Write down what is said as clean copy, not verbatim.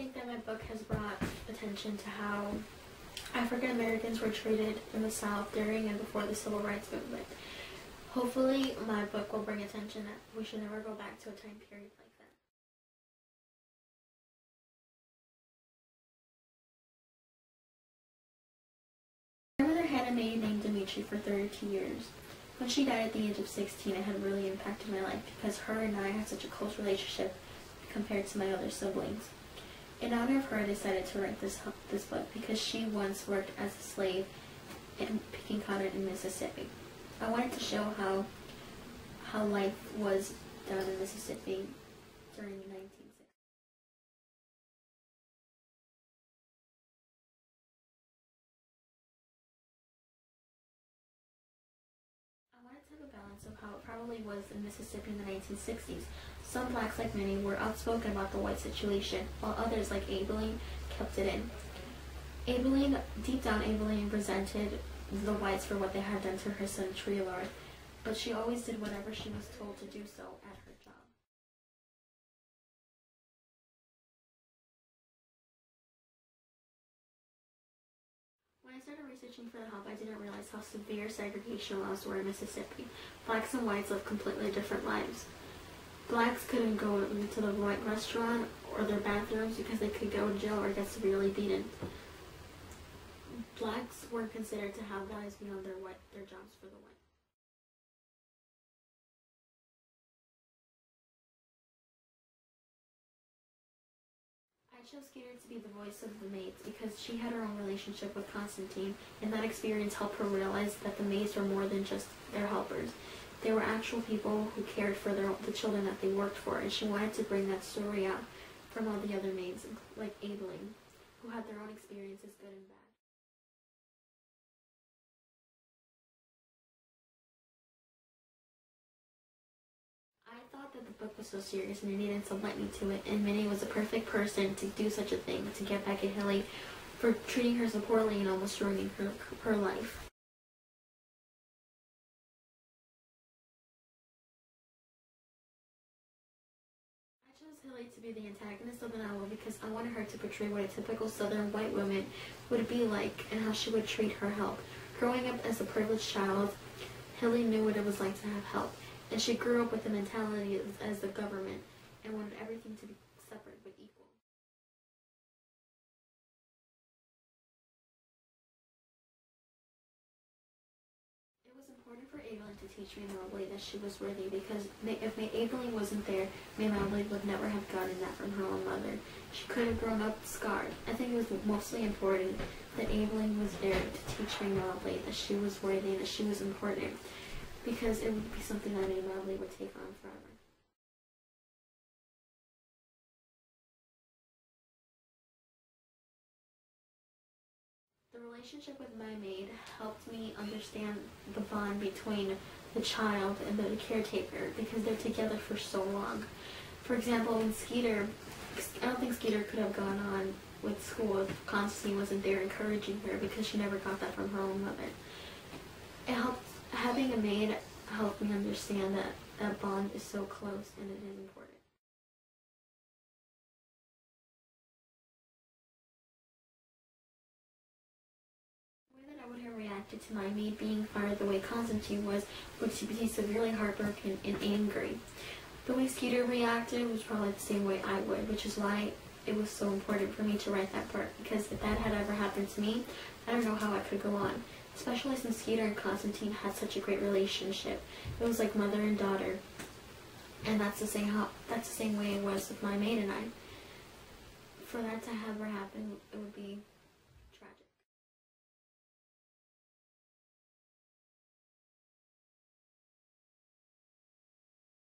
think that my book has brought attention to how African Americans were treated in the South during and before the Civil Rights Movement. Hopefully, my book will bring attention that we should never go back to a time period like that. My grandmother had a maid named Dimitri for 32 years. When she died at the age of 16, it had really impacted my life because her and I had such a close relationship compared to my other siblings. In honor of her, I decided to write this book because she once worked as a slave in picking cotton in Mississippi. I wanted to show how life was done in Mississippi during the 1960s. I wanted to have a balance of how it probably was in Mississippi in the 1960s. Some blacks, like many, were outspoken about the white situation, while others, like Abilene, kept it in. Deep down, Abilene resented the whites for what they had done to her son Treelord, but she always did whatever she was told to do so at her job. When I started researching for the help, I didn't realize how severe segregation laws were in Mississippi. Blacks and whites lived completely different lives. Blacks couldn't go into the white restaurant or their bathrooms because they could go to jail or get severely beaten. Blacks were considered to have lives beyond their jobs for the white. I chose Skeeter to be the voice of the maids because she had her own relationship with Constantine, and that experience helped her realize that the maids were more than just their helpers. They were actual people who cared for the children that they worked for, and she wanted to bring that story out from all the other maids, like Abilene, who had their own experiences, good and bad. I thought that the book was so serious and it needed some lightning to it, and Minnie was a perfect person to do such a thing, to get back at Hilly for treating her so poorly and almost ruining her life. I chose Hilly to be the antagonist of the novel because I wanted her to portray what a typical Southern white woman would be like and how she would treat her help. Growing up as a privileged child, Hilly knew what it was like to have help, and she grew up with the mentality as the government and wanted everything to be separate but equal. It was important for Abilene to teach May Mobley that she was worthy because if Abilene wasn't there, May Mobley would never have gotten that from her own mother. She could have grown up scarred. I think it was mostly important that Abilene was there to teach May Mobley that she was worthy and that she was important, because it would be something that May Mobley would take on forever. The relationship with my maid helped me understand the bond between the child and the caretaker because they're together for so long. For example, when I don't think Skeeter could have gone on with school if Constantine wasn't there encouraging her because she never got that from her own mother. Having a maid helped me understand that that bond is so close and it is important. I would have reacted to my maid being fired the way Constantine would be severely heartbroken and angry. The way Skeeter reacted was probably the same way I would, which is why it was so important for me to write that part, because if that had ever happened to me, I don't know how I could go on, especially since Skeeter and Constantine had such a great relationship. It was like mother and daughter, and that's the same way it was with my maid and I. For that to ever happen, it would